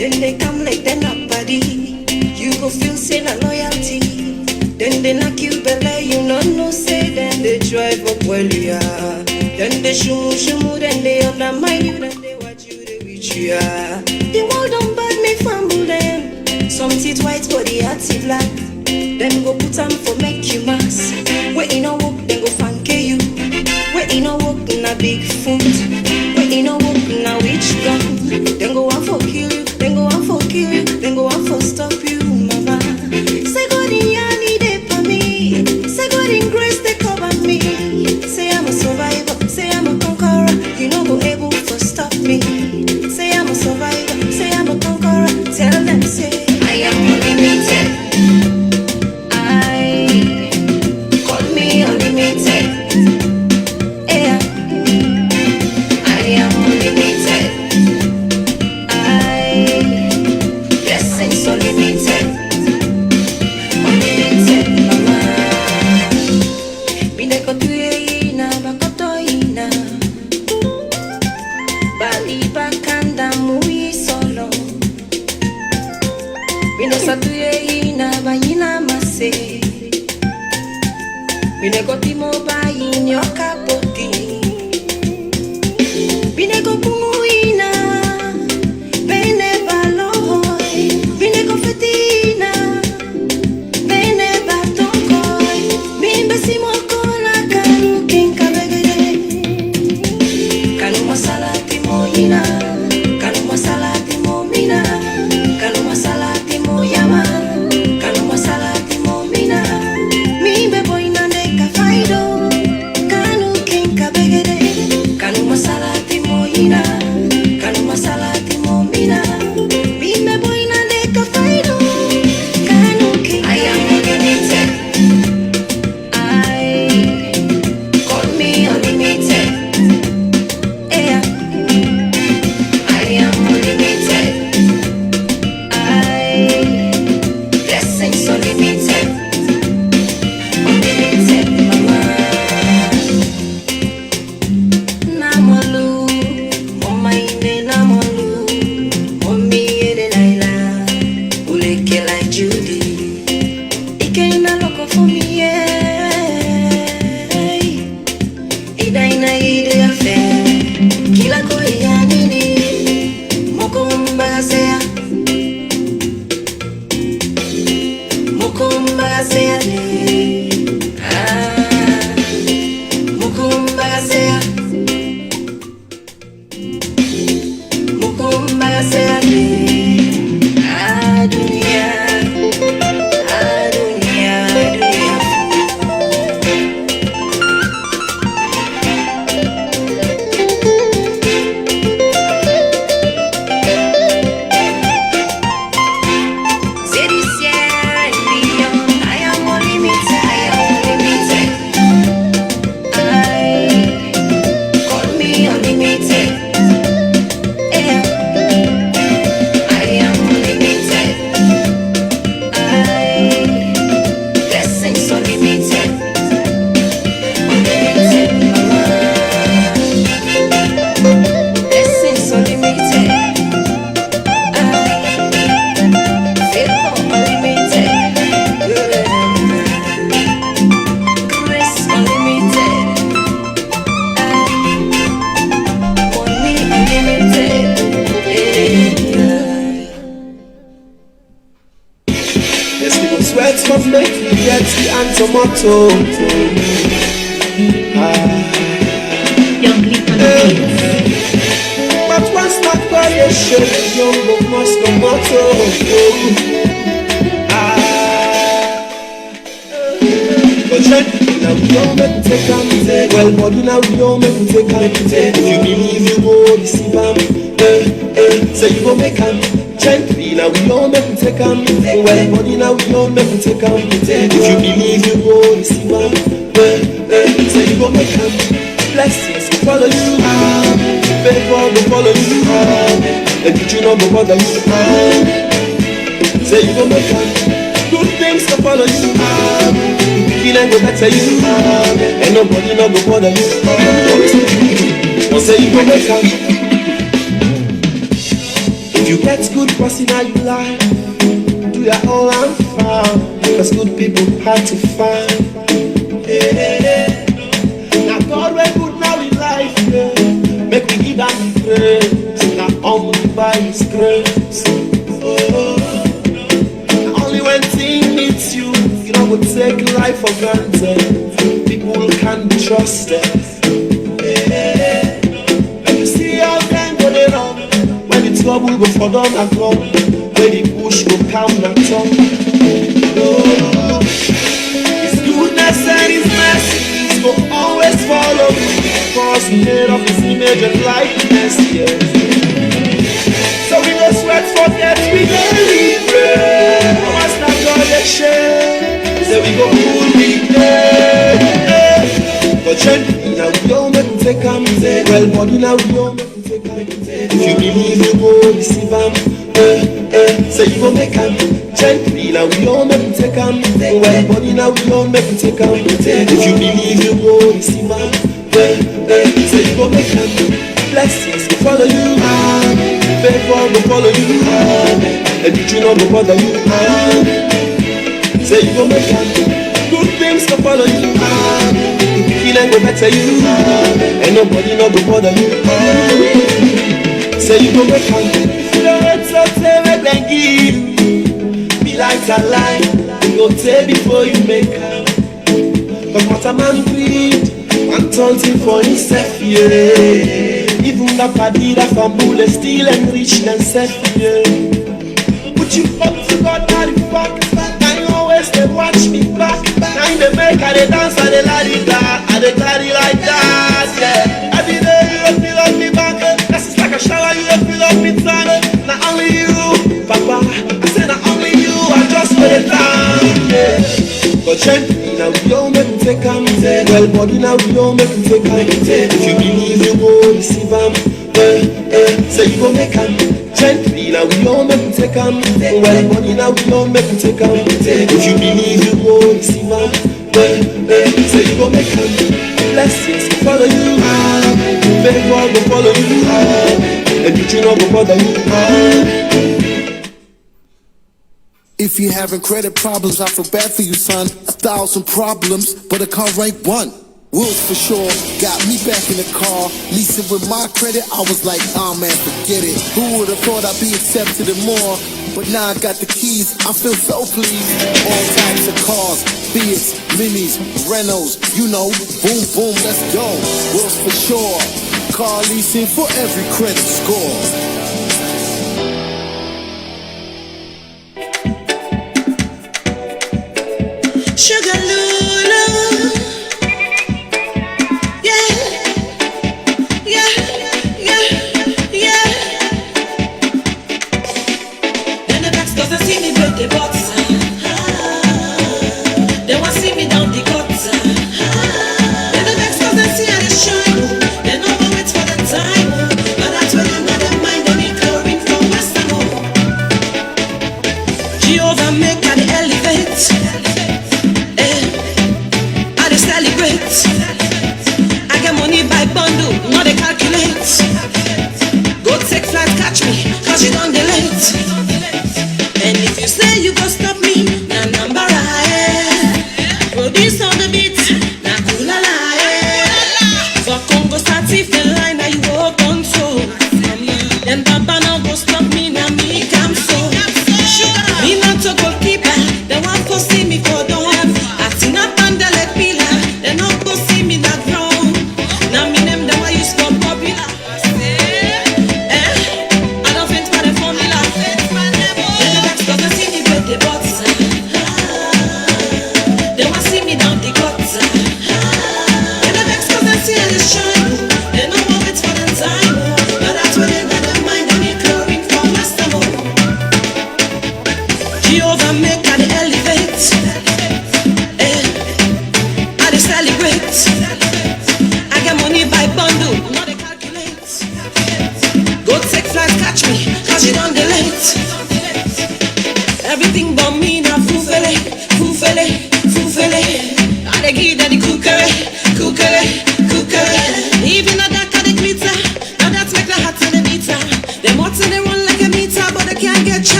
Then they come like they're not body. You go feel say na loyalty. Then they knock you belly, you no say. Then they drive up well you are. Then they shumu, then they undermine you. Then they watch you, they reach you are. The world don't bad me fumble them. Some teeth white but the heart black. Then go put on for make you mass. Wait in a walk, then go funky you. Wait in a walk na big foot. Wait in a walk na witch gun. Then go on for kill you. Then go on for kill you. Then go on for stop you, mama. Say God in yani they for me. Say God in grace they cover me. Say I'm a survivor. Say I'm a conqueror. You know go able to stop me. Say I'm a survivor. Say I'm a conqueror. Tell them say I am unlimited. But once that variation, young love must go motto. But now we all make take them. Well, but now we all make take them. If you believe you go receive them, so you go make them. Gently, now we all make take them. Well, but now we all make take them. If you believe you go receive them, so you go make them. Blessings follow you, favor will follow you, the future no go bother you, say you go make them. Good things to follow you, healing go better you, and nobody no go bother you, say you go make them. If you get good person how you life, do your all and found. Cause good people hard to find. Yeah. Now God will good now in life, yeah. Make we give them the praise. Now only by His grace. Oh. Now only when things meets you, you know, would take life for granted. People can be trusted. Yeah. And you see how time go they run. When the trouble go for down and come, when the push go come and turn. Oh, His goodness and His mercy will always follow me, cause He made of His image and likeness, yeah. So we go sweat, forget, we go regret. I must not go the shame. So we go cool, we but gently now we don't make we take them. Well, body now we don't make we take them. If you believe you go receive them. So you go make them. Gently now we don't make we take them. Well, body now we don't make we take them. If you believe you go receive them. So you go make them. Blessings will follow you. Favor will follow you. And you know go bother you. So you go make them. Good things will follow you. Healing go better you. And nobody no go bother you. Say you go make them. If you don't want to tell me then give. Be like a line. You go tell before you make them. Cause what a man breed, man turns him for himself, yeah. Even the party that famble steal and rich themself, yeah. Put you up to God, not the fuck. I always they watch me back. Now they make her they dance and they like that, and they carry like that, yeah. Every day you feel up me back. That's just like a shower, you feel up me time. Not only you, Papa. I said not only you, I just put it down, yeah. But gently now we don't make we take them. Well, body now we don't make we take them. If you believe you go receive them. So you go make them. Gently now we don't make we take them. Well, body now we don't make we take them. If you believe you go receive them. So you go make them. Blessings will follow you. Favor will follow you. And you know go bother you. If you're having credit problems, I feel bad for you, son. 1,000 problems, but a car ain't one. Wheels for sure, got me back in the car. Leasing with my credit, I was like, oh man, forget it. Who would've thought I'd be accepted and more? But now I got the keys, I feel so pleased. All types of cars, Fiats, Minis, Renaults, you know, boom, boom, let's go. Wheels for sure, car leasing for every credit score. Sugar Lulu, yeah, yeah, yeah, yeah. Then the blacks doesn't see me with the box. They want to see me down the gutter. Then the blacks doesn't see how they shine. They know I wait for the time, but that's when I'm not in mind. They need chlorine from Western. Jehovah make her the elevate. I get money by bundle, not they calculate. Go take flight, catch me, cause you don't delay. And if you say you go stop me, na number I produce on the beat, na kulala. For Congo Statif, the line that you go control. Then Papa now go stop me, na me come so. Me not to go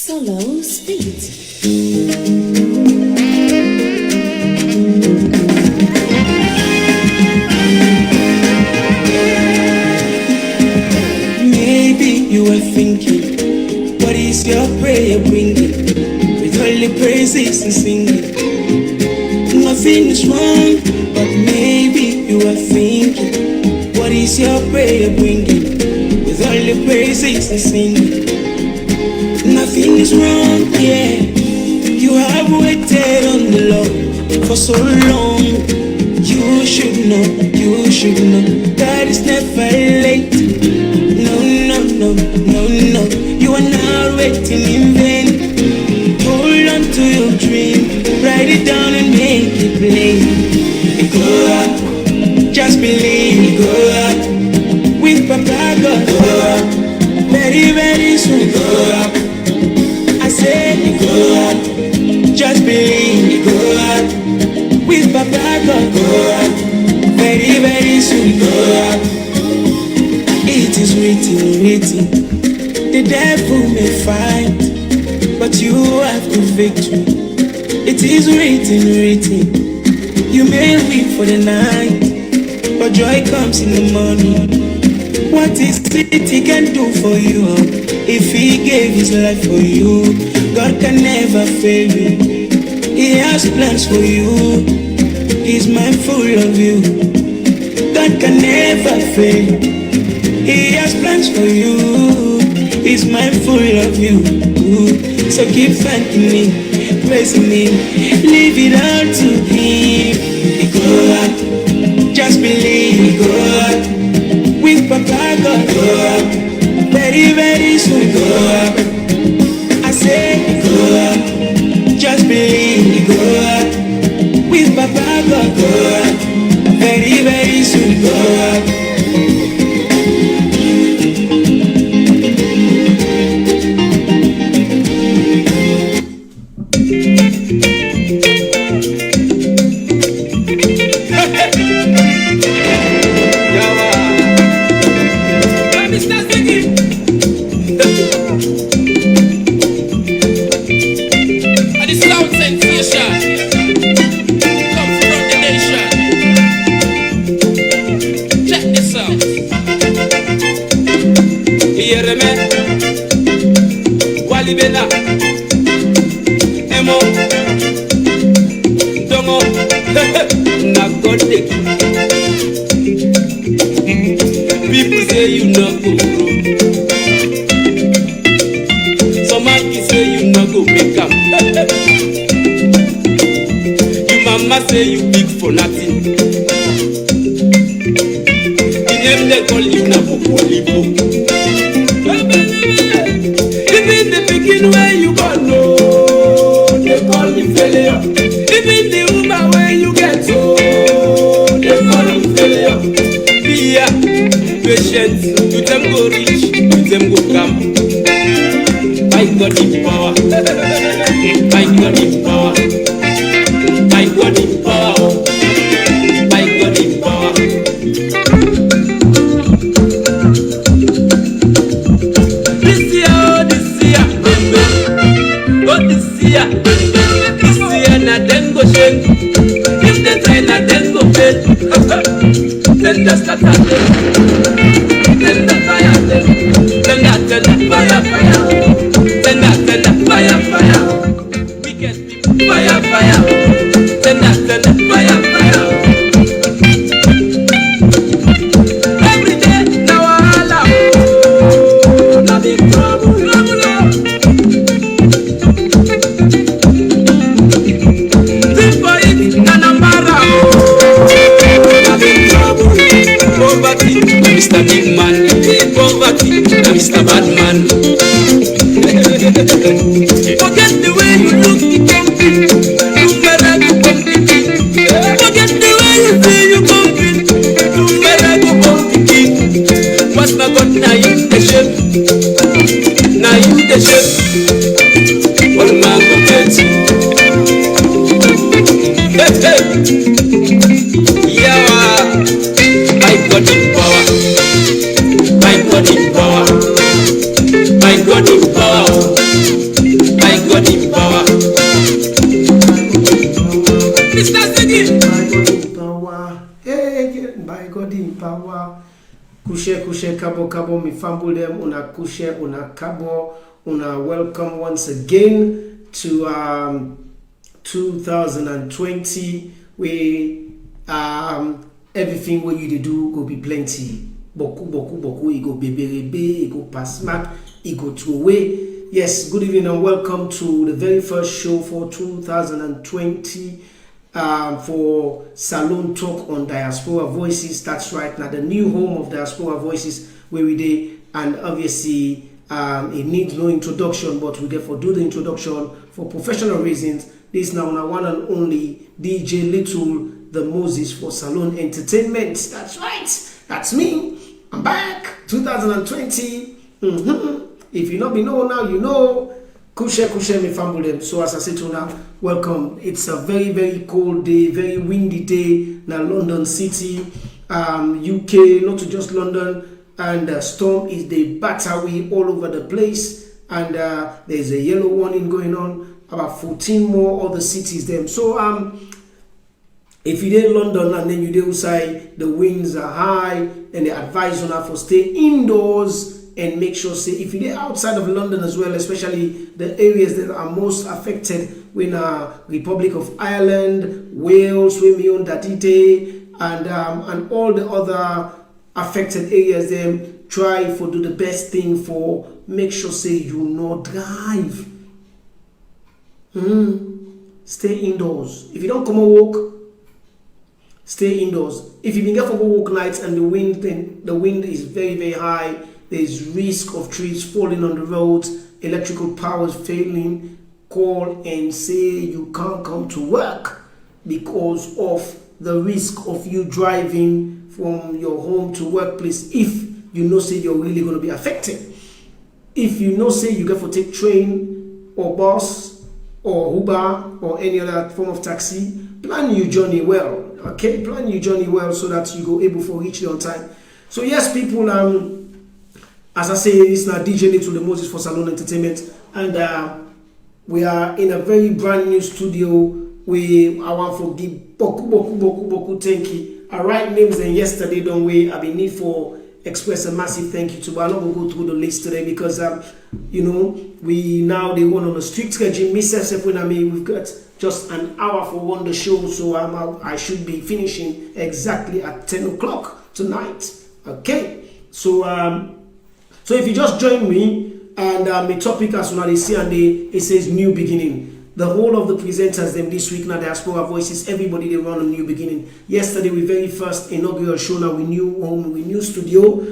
Solo Speed. You are thinking, what is your prayer bringing? With all the praises and singing, nothing is wrong. But maybe you are thinking, what is your prayer bringing? With all the praises and singing, nothing is wrong. Yeah, you have waited on the Lord for so long. You should know that it's never late. No, you are not waiting in vain. Hold on to your dream, write it down and make it plain. Go up, just believe. Go up, with Papa God. Go up, very, very soon. Go up, I said go up, just believe. Go up, with Papa God. Go up, very, very soon. Go up. It is written, the devil may fight, but you have the victory. It is written, you may weep for the night, but joy comes in the morning. What is it he can do for you? If he gave his life for you, God can never fail you. He has plans for you, he's mindful of you. God can never fail. He has plans for you, he's mindful of you. So keep thanking me, praising me, leave it all to him. Go up, just believe. Go up, with Papa God. Go up, very, very soon. Go up, I say go up, just believe. Go up, with Papa God. Go up, very, very soon. Go up. People say you not go grow. Some people say you not go make up. Your mama say you big for nothing. The name they call you na Popolipo. Even the begin where you go no, they call you failure. Even the woman where you get so, they call you failure. Be patient, you them go reach, you them go come. I got the power, I got the power, I got the power. God in power. Hey, by God in power. Kushe kabo mi famble them una kushe una kabo una welcome once again to 2020 where everything what you do go be plenty. Boku it go beberebe, it go pass mark, it go to away. Yes, good evening and welcome to the very first show for 2020 for Salone Talk on Diaspora Voices. That's right, now the new home of Diaspora Voices where we did, and obviously it needs no introduction, but we get for do the introduction for professional reasons. This now one and only DJ Little the Moses for Salone Entertainment. That's right, that's me. I'm back 2020. If you not be know now, you know. Kushe me famble them. So as I said to now, welcome. It's a very, very cold day, very windy day now London City, UK, not to just London, and the storm is the battery all over the place, and there's a yellow warning going on about 14 more other cities them. So if you're in London and then you're outside, the winds are high, and they advise on how to stay indoors and make sure, say, if you're outside of London as well, especially the areas that are most affected, when Republic of Ireland, Wales, where we own Datite, and all the other affected areas, then try for do the best thing for make sure, say, you not drive. Stay indoors. If you don't come and walk, stay indoors. If you been get for walk nights and the wind is very, very high, there's risk of trees falling on the roads, electrical powers failing, call and say you can't come to work because of the risk of you driving from your home to workplace if you know say you're really going to be affected. If you know say you get to take train or bus or Uber or any other form of taxi, plan your journey well. Okay, plan your journey well so that you go able to reach there on time. So yes, people, as I say, it's now DJ Little the Moses for Salone Entertainment, and we are in a very brand new studio where I want to give boku thank you. I write names and yesterday don't wait. I've been need for express a massive thank you to, but I'm not gonna go through the list today because you know, we now they want on a strict regime. Myself when I mean we've got just an hour for one the show, so I should be finishing exactly at 10 o'clock tonight. Okay, so if you just join me, and the topic as well as see and it says new beginning. The whole of the presenters them this week now Diaspora Voices, everybody they run a new beginning. Yesterday we very first inaugural show now we new home, we new studio.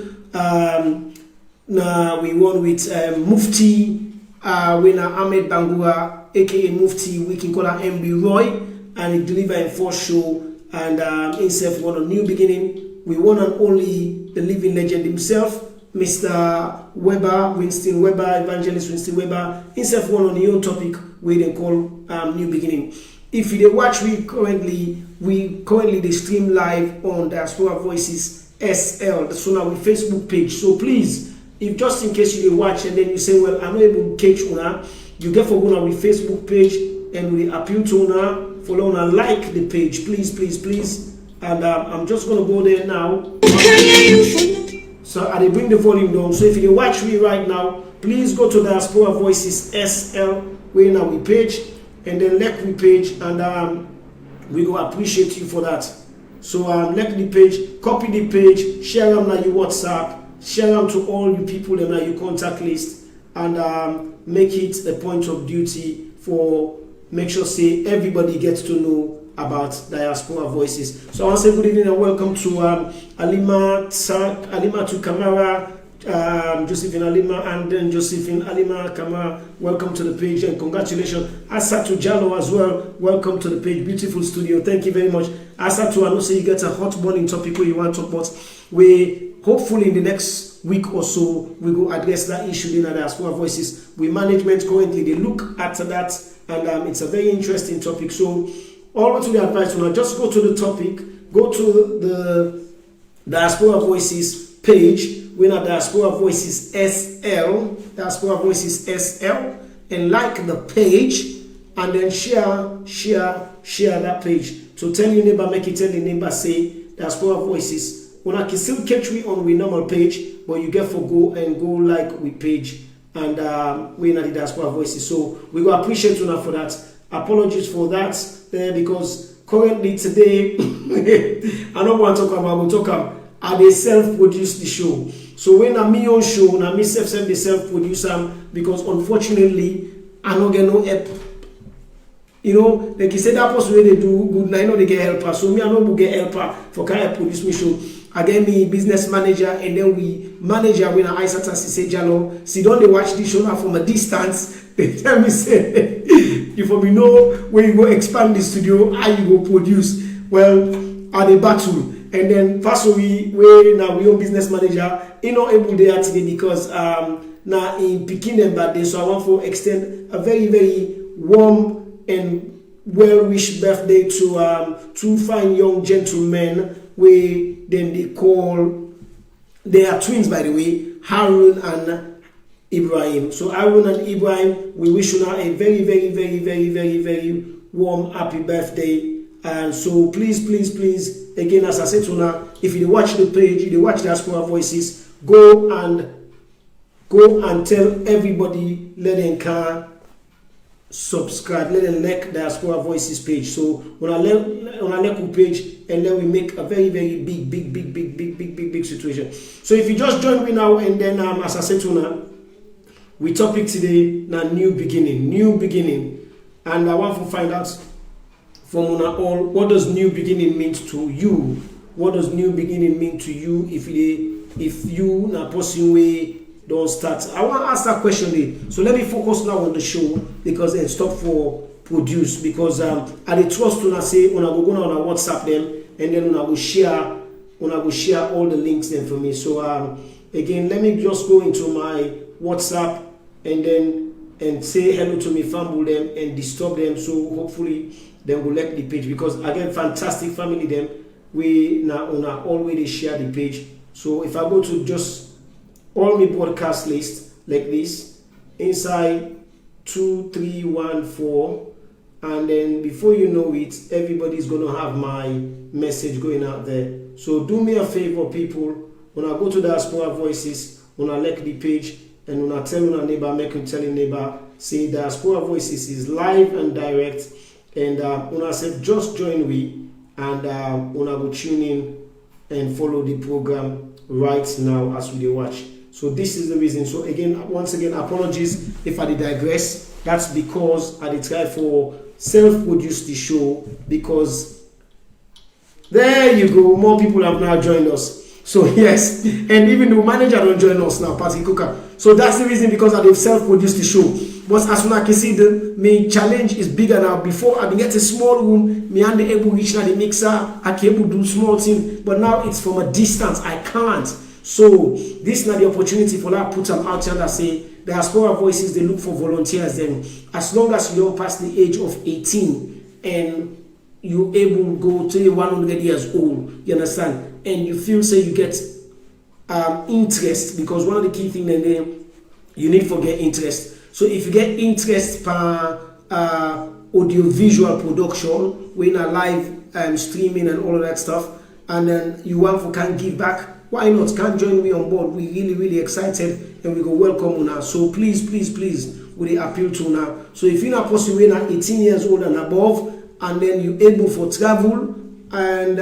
Now we won with Mufti, winner Ahmed Bangura, aka Mufti, we can call her MB Roy, and he delivered in first show, and himself won a new beginning. We won and only the living legend himself, Mr. Weber, Winston Weber, Evangelist Winston Weber, himself one on the own topic where they call New Beginning. If you watch we currently they stream live on Diaspora Voices SL, that's on our Facebook page. So please, if just in case you watch and then you say, well, I'm not able to catch una, you get for going on our Facebook page and we appeal to una, follow una, like the page, please. And I'm just gonna go there now. So I bring the volume down. So if you watch me right now, please go to Diaspora Voices SL, where now we page, and then like we page, and we will appreciate you for that. So like the page, copy the page, share them on your WhatsApp, share them to all you people in your contact list, and make it a point of duty for make sure say everybody gets to know about Diaspora Voices. So I want to say good evening and welcome to Alima to Kamara, Josephine Alima, and then Josephine Alima Kamara. Welcome to the page and congratulations. Asatu Jalo as well. Welcome to the page. Beautiful studio. Thank you very much. Asatu, I know say you get a hot morning topic where you want to talk about. We hopefully in the next week or so we will address that issue in the Diaspora Voices. We management currently they look at that, and it's a very interesting topic. So all to the advice now, just go to the topic, go to the Diaspora Voices page, we're at Diaspora Voices SL, and like the page, and then share that page. So tell your neighbor, make it tell your neighbor, say Diaspora Voices. When I can still catch we on we normal page, but you get for go like we page and we not the Diaspora Voices. So we go appreciate you now for that. Apologies for that because currently today I don't want to talk about. We'll talk about they self-produce the show. So when I'm me on show, now me self-produce them because unfortunately I don't get no help. You know, like you said, that person where they do good, I know they get helper. So me, I know we get helper for kind of produce me show. I get me business manager, and then we manager when I start to say Jalo. See, don't they watch this show now from a distance? They tell me say, if we know when you go expand the studio, how you go produce. Well, at the battle, and then first we now we own business manager. You know, able there today because now in picking them birthday, so I want to extend a very very warm and well-wished birthday to two fine young gentlemen where then they are twins by the way, Harun and Ibrahim. So Harun and Ibrahim, we wish you now a very very very very very very warm happy birthday. And so please again, as I said to now, if you watch the page, you watch Diaspora Voices, go and tell everybody, let them can subscribe, let them like Diaspora Voices page. So when I like page, and then we make a very very big situation. So if you just join me now, and then as I said to now, we topic today now new beginning, and I want to find out from all what does new beginning mean to you. What does new beginning mean to you if you na person way don't start? I want to ask that question there. So let me focus now on the show because then stop for produce because I dey trust una say una go on our WhatsApp them and then una go share all the links then for me. So again, let me just go into my WhatsApp and say hello to me, fumble them and disturb them. So hopefully they will like the page because again, fantastic family them. We now already share the page. So if I go to just all my broadcast list like this, inside 2314, and then before you know it, everybody's gonna have my message going out there. So do me a favor, people, when I go to Diaspora Voices, when I like the page, and when I tell your neighbor, make him tell your neighbor, say Diaspora Voices is live and direct, and when I said just join me, and when I go tune in and follow the program right now as we watch. So this is the reason. So again, once again, apologies if I did digress. That's because I did try for self-produce the show because there you go, more people have now joined us. So yes, and even the manager don't join us now, Patty Cooker. So that's the reason because I did self-produce the show. But as soon as I can see the main challenge is bigger now. Before I been get a small room, me and the able reach now the mixer, I can able do small thing, but now it's from a distance. I can't. So this is not the opportunity for that put them out here that say Diaspora Voices, they look for volunteers then. As long as you don't pass the age of 18 and you able to go to 100 years old, you understand? And you feel say you get interest, because one of the key things then you need to get interest. So if you get interest per audiovisual production, when a live streaming and all of that stuff, and then you want to can give back, why not? Can join me on board. We really excited and we go welcome now. So please, we appeal to now. So if you're not possible now 18 years old and above, and then you're able for travel, and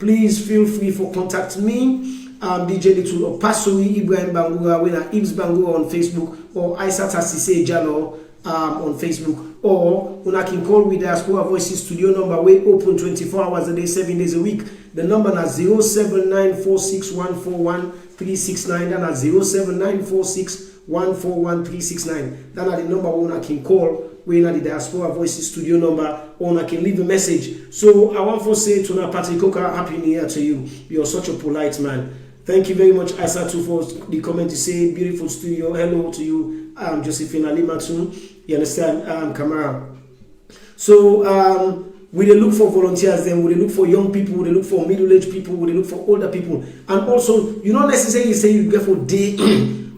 please feel free for contact me, DJ Little or Pasui Ibrahim Bangura, when Ibs Bangura on Facebook, or Aisat Asise Jalo on Facebook, or when I can call with Diaspora Voices studio number, we open 24 hours a day, 7 days a week. The number is 07946141369, and at 07946141369. That are the number one I can call when at the Diaspora Voices studio number, or I can leave a message. So I want to say to Patrick Coker, Happy New Year to you. You're such a polite man. Thank you very much, Aisatu, for the comment to say beautiful studio. Hello to you, Josephine Lima too. You understand, Kamara. So we look for volunteers, then we look for young people, we look for middle-aged people, we look for older people, and also you don't necessarily say you get for day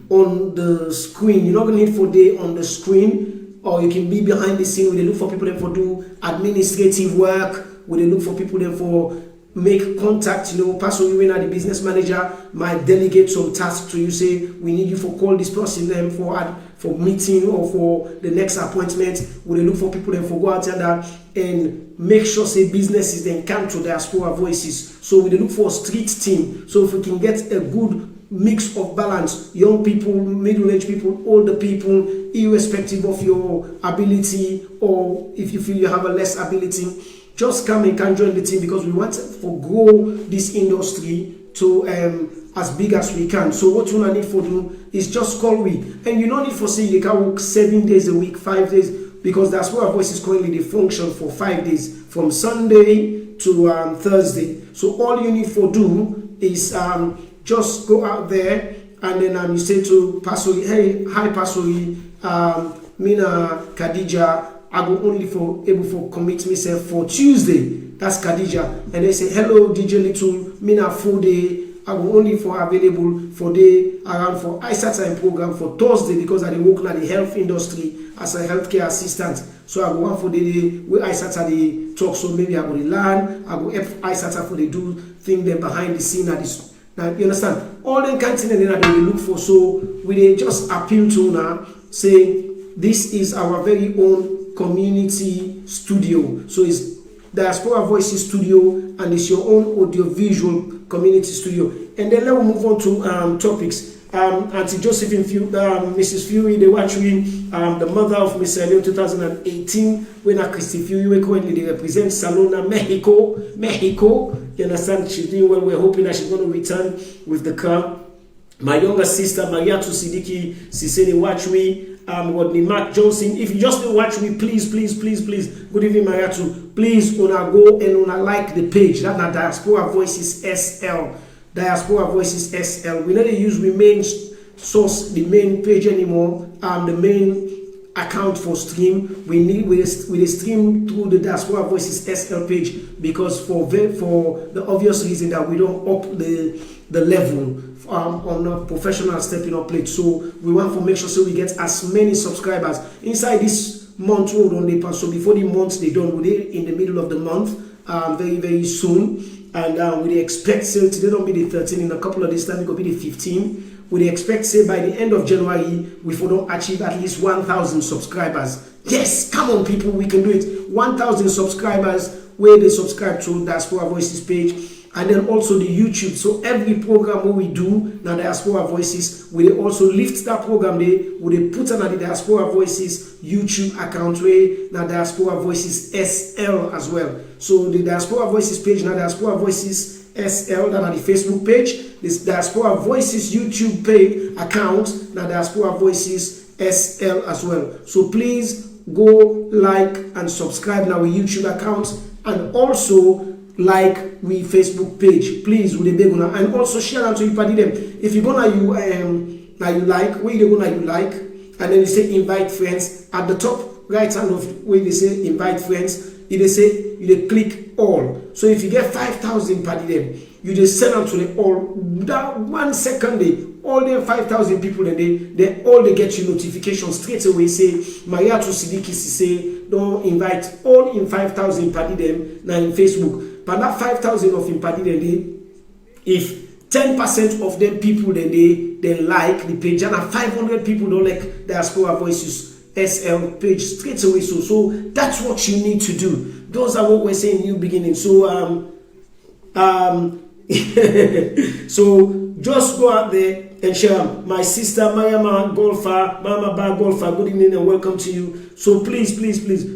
on the screen. You're not gonna need for day on the screen, or you can be behind the scene. We look for people that for do administrative work, we dey look for people then for make contact, Pastor you the business manager might delegate some tasks to you, say we need you for call this person then for meeting or for the next appointment. We dey look for people then for go out and make sure say businesses then come to Diaspora Voices. So we dey look for a street team. So if we can get a good mix of balance, young people, middle-aged people, older people, irrespective of your ability, or if you feel you have a less ability, just come and can join the team, because we want to grow this industry to as big as we can. So what you need for do is just call we, and you don't need for say you can work 7 days a week, 5 days, because that's where our voices currently they function for 5 days, from Sunday to Thursday. So all you need for do is just go out there and then you say to Pastor, hey, hi Pastor, Mina Khadija, I go only for able for commit myself for Tuesday. That's Khadija. And they say, hello DJ Little, Mina full day. I go only for available for day around for ISATA program for Thursday, because I work in the health industry as a healthcare assistant. So I go on for the day where ISATA they talk. So maybe I go to learn, I go help ISATA for they do thing there behind the scene at this. Now you understand? All the kind of things that they look for. So we just appeal to now, saying this is our very own community studio. So it's Diaspora Voices Studio, and it's your own audiovisual community studio. And then let me move on to topics. Auntie Josephine, Mrs. Fury, they were actually the mother of Miss Leon 2018. When Christy Fury currently they represent SALONE, Mexico. You understand? She's doing well. We're hoping that she's going to return with the car. My younger sister, Maria Sidiki, she said they watch me. Rodney Mark Johnson. If you just don't watch me, please. Good evening, Mariatu. Please, una go and una like the page. That's not Diaspora Voices SL. Diaspora Voices SL. We don't use the main source, the main page anymore. The main account for stream. We stream through the Diaspora Voices SL page, because for the obvious reason that we don't up the level on a professional stepping up plate. So we want to make sure so we get as many subscribers inside this month. So before the month they done, we're in the middle of the month, very soon, and we expect say today don't be the 13, in a couple of days time it will be the 15. We expect say by the end of January we don't achieve at least 1,000 subscribers. Yes, come on people, we can do it. 1,000 subscribers where they subscribe to Diaspora Voices page. And then also the YouTube. So every program what we do now Diaspora Voices, we also lift that program there, we put on the Diaspora Voices YouTube account where now Diaspora Voices SL as well. So the Diaspora Voices page now Diaspora Voices SL, that are the Facebook page. This Diaspora Voices YouTube page account now Diaspora Voices SL as well. So please go like and subscribe now with YouTube account, and also like we Facebook page, please, with the big one, and also share them to you party them. If you're gonna you like, where you gonna you like, and then you say invite friends at the top right hand of where they say invite friends, they say you click all. So if you get 5,000 party them, you just send them to the all. That 1 second day, all them 5,000 people, and they get you notification straight away. Say Maria to Sidiki say don't invite all in 5,000 party them now in Facebook. But that 5,000 of him party then if 10% of them people then they like the page, and 500 people don't like Diaspora Voices SL page straight away. So that's what you need to do. Those are what we're saying in new beginning. So so just go out there and share. My sister Mama Ba Golfer, good evening and welcome to you. So please.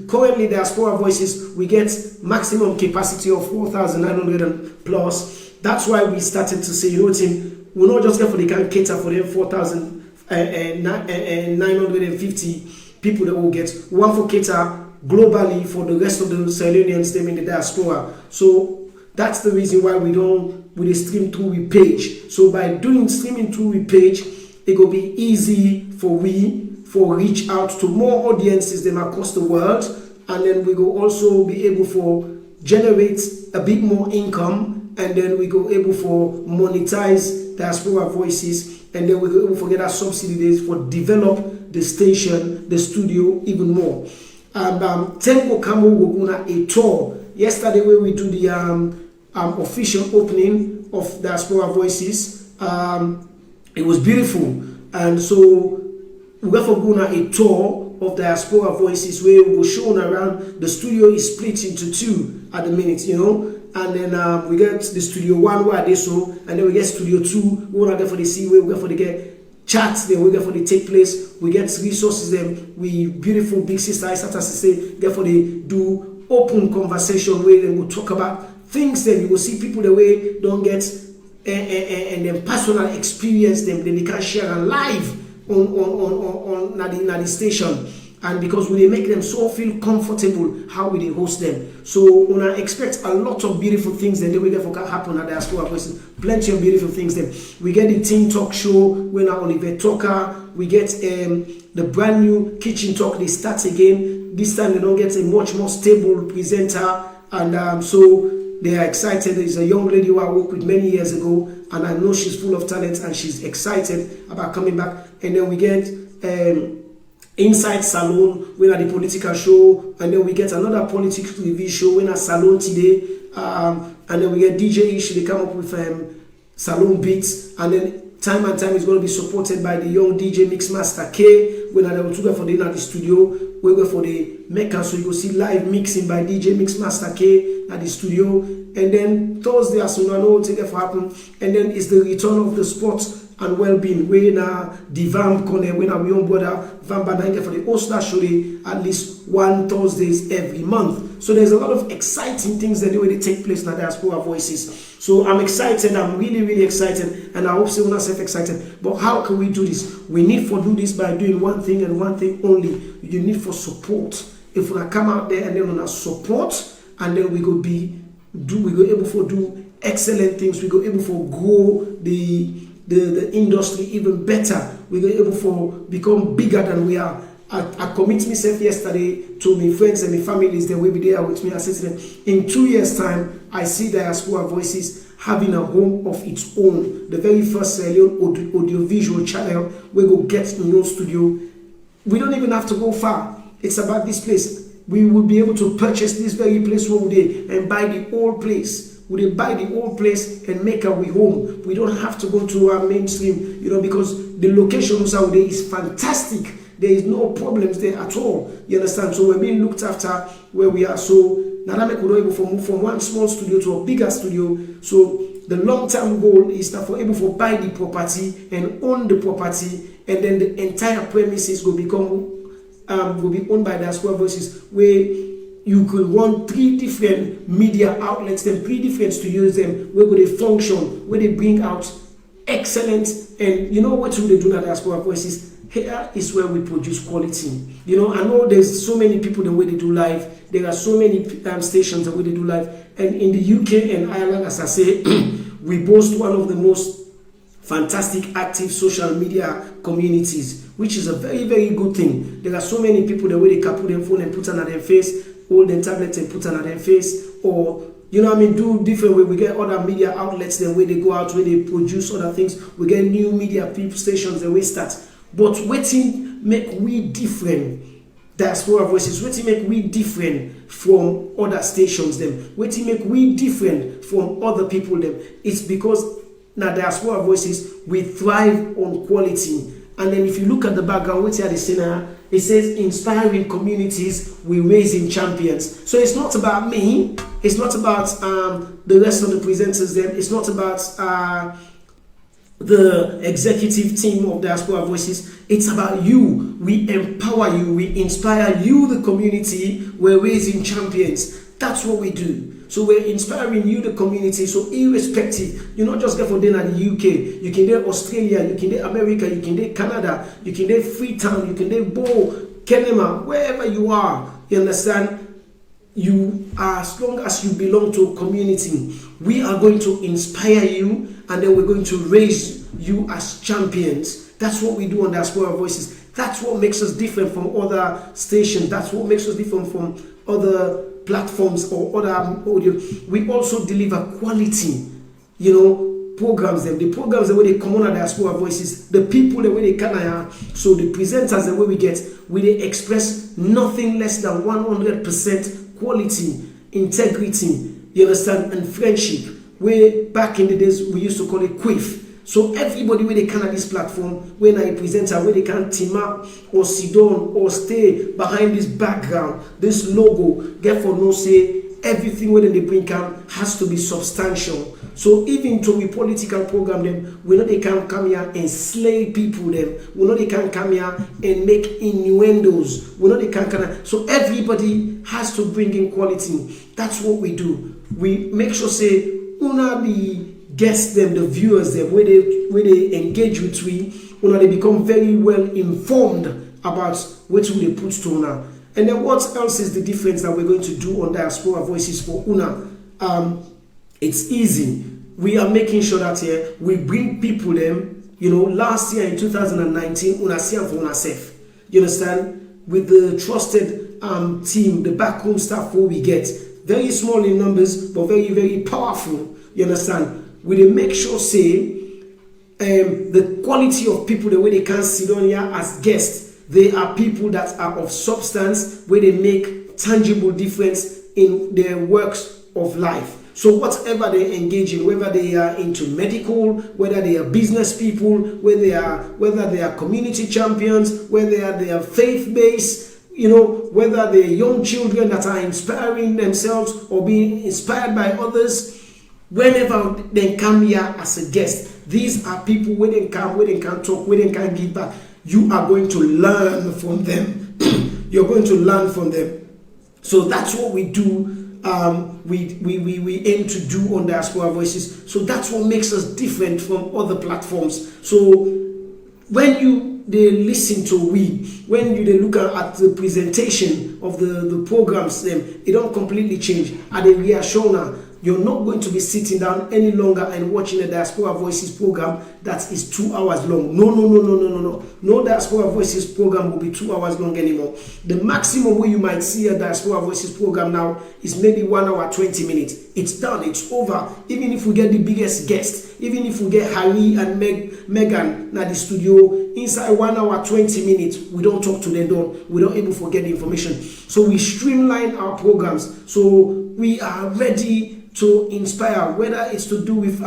Currently Diaspora Voices, we get maximum capacity of 4,900 and plus. That's why we started to say, team, we're not just going for the can cater for them 4,950 people that will get. We want for cater globally for the rest of the Salonians them in the diaspora. So that's the reason why we stream through we page. So by streaming through we page, it will be easy for reach out to more audiences than across the world, and then we will also be able for generate a bit more income, and then we go able for monetize Diaspora Voices, and then we go able for get our subsidy days for develop the station, the studio even more. Tempo Kamo Woguna a tour yesterday when we do the official opening of Diaspora Voices, it was beautiful. And so we got for going a tour of Diaspora Voices where we were shown around. The studio is split into two at the minute, you know. And then we get the studio 1 where they so, and then we get studio 2 where we get for the see where we get for the get chats, then we get for the take place, we get resources, then we beautiful big sister I start to say get for the do open conversation where then we'll talk about things. Then you will see people the way don't get and then personal experience them, then they can share a live on the station. And because we make them so feel comfortable how we host them. So when I expect a lot of beautiful things then we get for happen at Diaspora Voices. Plenty of beautiful things then. We get the Teen Talk Show when Oliver Talker. We get the brand new Kitchen Talk. They start again. This time they don't get a much more stable presenter. And so they are excited. There's a young lady who I worked with many years ago. And I know she's full of talent and she's excited about coming back. And then we get Inside Salone, we are the political show, and then we get another politics TV show, we are Salone today, and then we get DJ Ish, they come up with Salone beats, and then time and time is going to be supported by the young DJ Mixmaster K, when they will together for the studio, we go for the Mecca, so you will see live mixing by DJ Mixmaster K at the studio, and then Thursday as soon as I know take it for happen, and then it's the return of the sports and well-being. We na the Vam Kone, we na we own brother Vam Bananga for the Oster show at least one Thursdays every month. So there's a lot of exciting things that they take place in the Diaspora Voices. So I'm excited, I'm really excited, and I hope so when self excited. But how can we do this? We need to do this by doing one thing and one thing only. You need for support. If we come out there and then we support, and then we go able to do excellent things, we go able to grow the industry even better. We were able to become bigger than we are. I commit myself yesterday to my friends and my families that will be there with me. I said to them, in 2 years' time, I see Diaspora Voices having a home of its own. The very first audiovisual channel we go get in your studio. We don't even have to go far. It's about this place. We will be able to purchase this very place one day and buy the old place. We buy the old place and make our way home. We don't have to go to our mainstream, you know, because the location out there is fantastic. There is no problems there at all. You understand? So we're being looked after where we are. So now we could able to move from one small studio to a bigger studio. So the long-term goal is that we're able to buy the property and own the property, and then the entire premises will become will be owned by Diaspora Voices, where you could run 3 different media outlets, then 3 different studios, them where they function, where they bring out excellence. And you know what they do at Diaspora Voices? Here is where we produce quality. You know, I know there's so many people the way they do live. There are so many stations the way they do live. And in the UK and Ireland, as I say, we boast one of the most fantastic active social media communities, which is a very good thing. There are so many people the way they can put their phone and put on their face, hold their tablet and put on their face, or you know what I mean, do different way. We get other media outlets the way they go out, where they produce other things. We get new media people stations the way start. But waiting make we different. Diaspora Voices, waiting make we different from other stations them. Waiting make we different from other people them. It's because now Diaspora Voices, we thrive on quality. And then if you look at the background, what's here the center, it says inspiring communities, we raising champions. So it's not about me, it's not about the rest of the presenters them, it's not about the executive team of Diaspora Voices. It's about you. We empower you, we inspire you, the community, we're raising champions. That's what we do. So we're inspiring you, the community. So irrespective, you not just get for dinner in the UK, you can do Australia, you can do America, you can do Canada, you can do Freetown, you can do Bo, Kenema, wherever you are, you understand? You are, as long as you belong to a community, we are going to inspire you, and then we're going to raise you as champions. That's what we do on Diaspora Voices. That's what makes us different from other stations. That's what makes us different from other platforms or other audio. We also deliver quality, you know, programs. The programs the way they come on at Diaspora Voices, the people the way they can. So the presenters the way we express nothing less than 100% quality integrity, you understand, and friendship. Where back in the days we used to call it quiff. So everybody where they can at this platform, when I present where they can team up or sit down or stay behind this background, this logo, get for no say, everything where they bring can has to be substantial. So even to we political program them, we know they can come here and slay people them. We know they can come here and make innuendos. We know they can so everybody has to bring in quality. That's what we do. We make sure say una the guests them, the viewers them, where they engage with we, una they become very well informed about what they put to una. And then what else is the difference that we're going to do on Diaspora Voices for una? It's easy. We are making sure that here we bring people them, you know, last year in 2019, una see for una safe. You understand? With the trusted team, the backroom staff who we get, very small in numbers, but very, very powerful. You understand? We make sure say the quality of people, the way they can sit on here as guests, they are people that are of substance, where they make tangible difference in their works of life. So whatever they engage in, whether they are into medical, whether they are business people, whether they are community champions, whether they are faith-based, you know, whether they're young children that are inspiring themselves or being inspired by others, whenever they come here as a guest, these are people where they come, where they can talk, where they can give back. You are going to learn from them. You're going to learn from them. So that's what we do. We aim to do on Diaspora Voices. So that's what makes us different from other platforms. So when they listen to when they look at the presentation of the programs, it don't completely change. At the reassure, you're not going to be sitting down any longer and watching a Diaspora Voices program that is 2 hours long. No Diaspora Voices program will be 2 hours long anymore. The maximum way you might see a Diaspora Voices program now is maybe 1 hour 20 minutes. It's done, it's over. Even if we get the biggest guest, even if we get Harry and Megan at the studio, inside 1 hour 20 minutes, we don't talk to them, we don't even forget the information. So we streamline our programs. So we are ready to inspire, whether it's to do with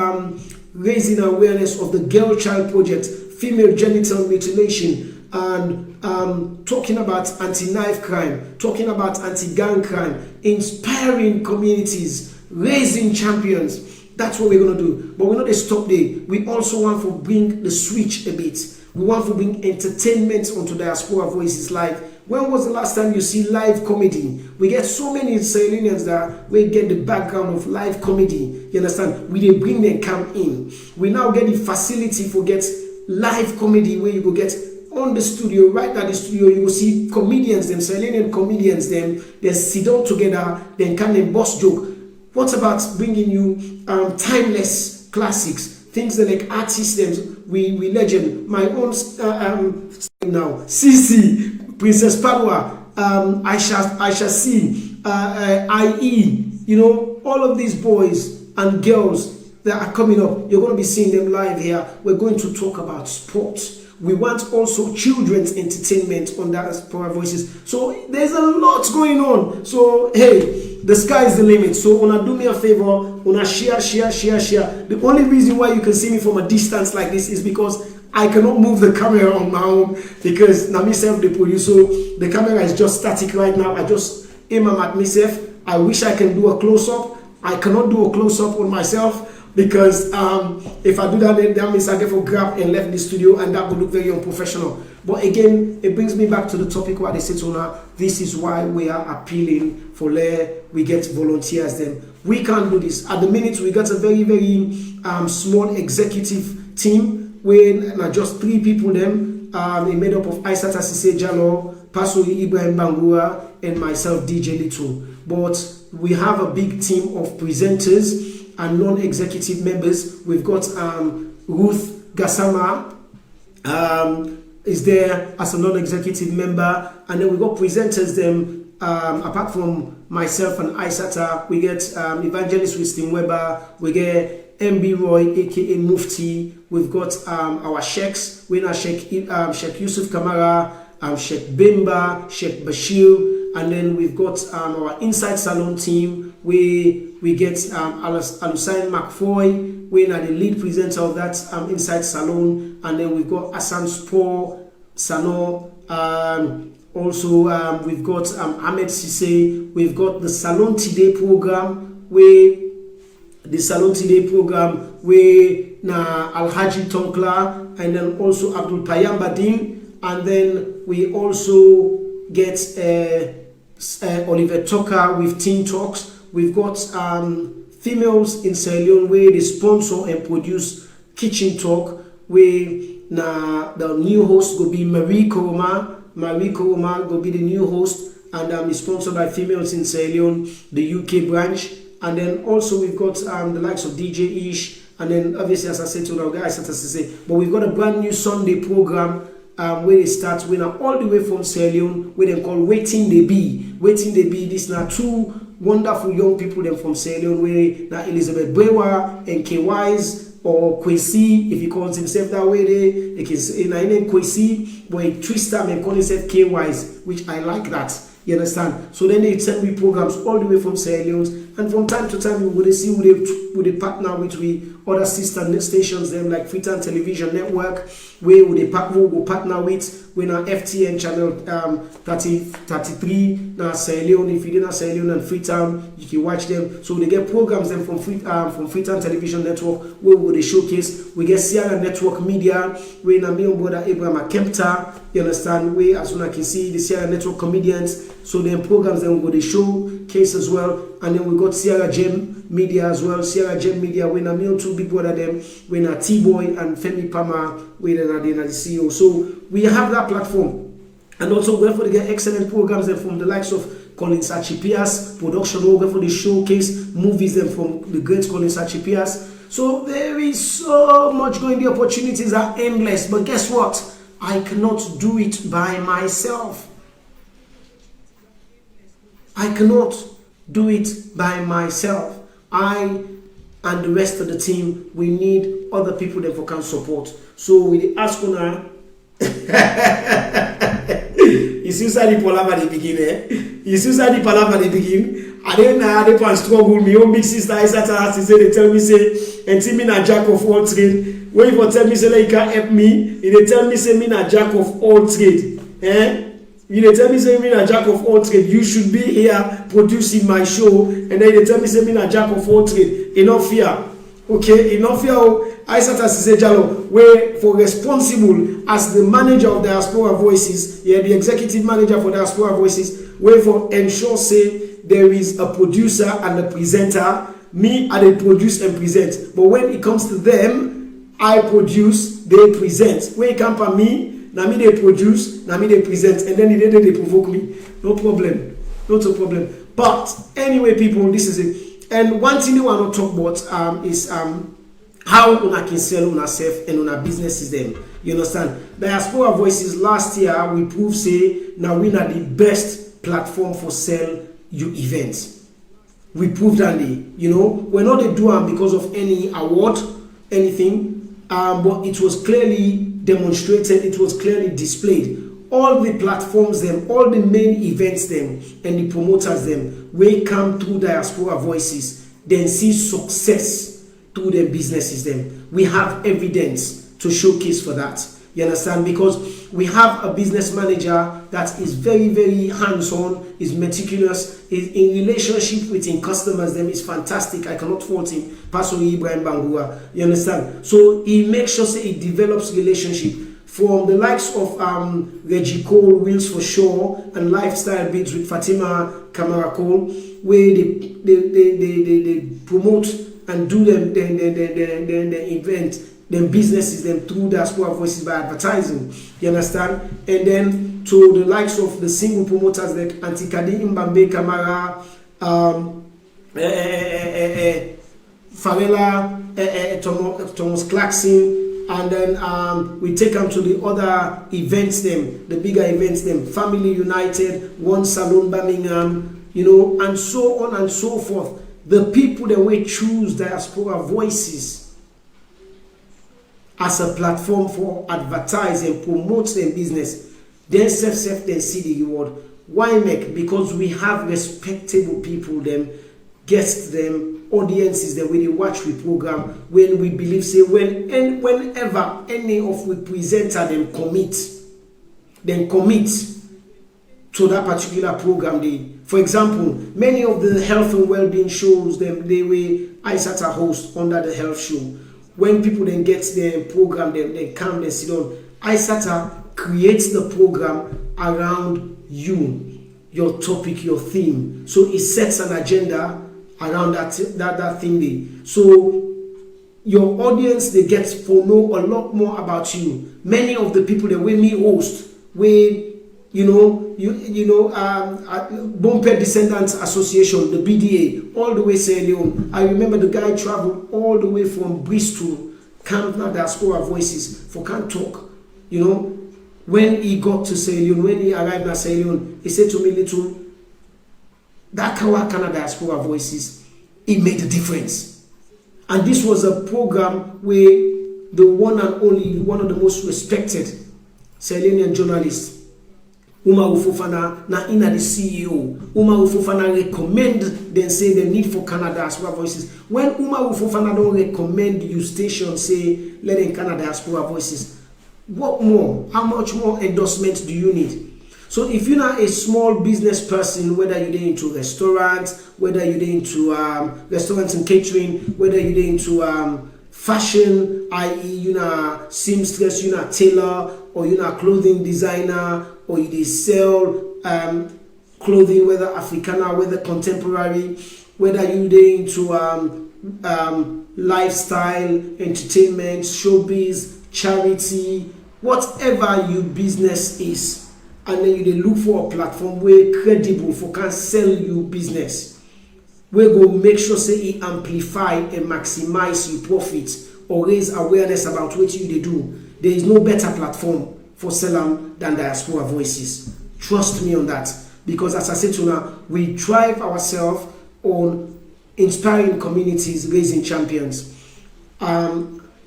raising awareness of the Girl Child Project, female genital mutilation, and talking about anti-knife crime, talking about anti-gang crime, inspiring communities, raising champions. That's what we're going to do. But we're not a stop there. We also want to bring the switch a bit. We want to bring entertainment onto Diaspora Voices Live. When was the last time you see live comedy? We get so many Salonians that we get the background of live comedy. You understand? We bring them come in. We now get the facility for get live comedy where you go get on the studio, right at the studio, you will see comedians, them Salonian comedians, them they sit down together, then can them boss joke. What about bringing you timeless classics, things that like artists, them we legend. My own now, CC. Princess Padua, I shall see, IE, you know, all of these boys and girls that are coming up, you're going to be seeing them live here. We're going to talk about sports. We want also children's entertainment on Diaspora Voices. So there's a lot going on. So hey, the sky is the limit. So una do me a favor, una share. The only reason why you can see me from a distance like this is because I cannot move the camera on my own because now myself the producer, the camera is just static right now. I just aim at myself. I wish I can do a close-up. I cannot do a close-up on myself because if I do that, that means I get for grab and left the studio, and that would look very unprofessional. But again, it brings me back to the topic where they say to now, this is why we are appealing for we get volunteers then. We can't do this. At the minute, we got a very, very small executive team. When just 3 people them, made up of Aisata Sise Jalo, Pasoi Ibrahim Bangura, and myself, DJ Little. But we have a big team of presenters and non-executive members. We've got Ruth Gassama is there as a non-executive member, and then we got presenters them. Apart from myself and Aisata, we get Evangelist Wistin Weber, we get MB Roy, aka Mufti. We've got our sheikhs. We now Sheikh Yusuf Kamara, Sheikh Bimba, Sheikh Bashir, and then we've got our Inside Salone team, where we get Alusain McFoy, we're the lead presenter of that Inside Salone, and then we've got Asan Spor, Sano, also we've got Ahmed Sise, we've got the Salone Today program, where na Alhaji Tonkla, and then also Abdul Payam Badin, and then we also get Oliver Tucker with Teen Talks. We've got females in Sierra Leone, where they sponsor and produce Kitchen Talk, where na the new host will be Marie Koroma. Marie Koroma will be the new host, and is sponsored by females in Sierra Leone, the UK branch. And then also we've got the likes of DJ Ish, and then obviously, as I said to our guys, but we've got a brand new Sunday program where they start all the way from Sierra Leone, where they call Waiting They Be. Waiting They Be, this now two wonderful young people them from Sierra Leone, where now Elizabeth Brewa and K Wise, or Kwesi, if he calls himself that way, they can say name Kwesi, but he twist them and call himself K Wise, which I like that. You understand? So then they send me programs all the way from Sierra Leone, and from time to time we would see who they partner with other sister stations, them like Freetown Television Network, where would they partner with when our FTN channel 33 now Sierra Leone. If you didn't Sierra Leone and Freetown, you can watch them. So they get programs them from Freetown Television Network, where would they showcase. We get Sierra Network Media, where na me and brother Abraham Kempta, you understand, where as soon as I can see the Sierra Network comedians. So then programs then go the showcase as well, and then we got Sierra Gem Media as well. Sierra Gem Media, when I'm on two big brother them, when a T-Boy and Femi Pama, when are the CEO. So we have that platform, and also we're for to get excellent programs then from the likes of Collins Achipias production. We're for the showcase movies then from the great Collins Achipias. So there is so much going. The opportunities are endless, but guess what? I cannot do it by myself. I cannot do it by myself. I and the rest of the team, we need other people that can support. So we ask Una. You see, the palava they begin, eh? You see, the palava they begin. I don't know how they struggle. Me own big sister, I say they tell me say, and see me na jack of all trade. When you tell me say like you can't help me, they tell me say me na jack of all trade, eh? You tell me say me na jack of all trade. You should be here producing my show, and then they tell me say me na jack of all trade. Enough fear, okay? Enough fear. I start as say Jalo, where for responsible as the manager of Diaspora Voices, yeah, the executive manager for Diaspora Voices, where for ensure say there is a producer and a presenter. Me, I they produce and present, but when it comes to them, I produce, they present. When it comes to me, now me they produce, now me they present, and then they provoke me. No problem, not a problem. But anyway, people, this is it. And one thing they want to talk about is how una can sell una self and una businesses them. You understand? Diaspora Voices last year we proved say now we are the best platform for sell you events. We proved that we're not they do them because of any award, anything, but it was clearly demonstrated, it was clearly displayed. All the platforms them, all the main events them, and the promoters them, we come through Diaspora Voices, then see success through their businesses them. We have evidence to showcase for that. You understand? Because we have a business manager that is very, very hands-on, is meticulous, is in relationship with his customers, them is fantastic. I cannot fault him. Pastor Ibrahim Bangura. You understand? So he makes sure say he develops relationship from the likes of Reggie Cole, Wheels for Sure, and Lifestyle Beats with Fatima Kamara Cole, where they promote and do them the event, them businesses, them through Diaspora Voices by advertising. You understand? And then to the likes of the single promoters like Antikadi Mbambe Kamara, Farela, Thomas Clarkson, and then we take them to the other events, them, the bigger events, them, Family United, One Salone Birmingham, and so on and so forth. The people that we choose Diaspora Voices as a platform for advertising, promote their business, then self, then see the reward. Why make? Because we have respectable people, them guests, them audiences, that when they watch we program, when we believe, say, whenever any of we presenter them commit to that particular program. For example, many of the health and well-being shows, they were ISATA host under the health show. When people then get their program, they come, they sit down. ISATA creates the program around you, your topic, your theme. So it sets an agenda around that thing. So your audience, they get to know a lot more about you. Many of the people that we me host, Bumped Descendants Association, the BDA, all the way Sierra Leone. I remember the guy traveled all the way from Bristol, Camp Diaspora Voices, for Can't Talk. When he got to Sierra Leone, when he arrived at Sierra Leone, he said to me, little, that Canada Diaspora Voices, it made a difference. And this was a program where the one and only, one of the most respected Sierra Leonean journalists, Uma Ufofana, na ina the CEO. Uma Ufofana recommend, then say the need for Canada Diaspora Voices. When Uma Ufofana don't recommend you station, say, let in Canada Diaspora Voices, what more? How much more endorsement do you need? So if you're not a small business person, whether you're into restaurants, whether you're into restaurants and catering, whether you're into fashion, i.e. you're not seamstress, you're not tailor, or you're not clothing designer, or you sell clothing, whether Africana, whether contemporary, whether you're into lifestyle, entertainment, showbiz, charity, whatever your business is, and then you look for a platform where credible for can sell you business, we go make sure say it amplify and maximize your profits or raise awareness about what you do. There is no better platform for SALONE than Diaspora Voices. Trust me on that, because as I said to now, we drive ourselves on inspiring communities, raising champions.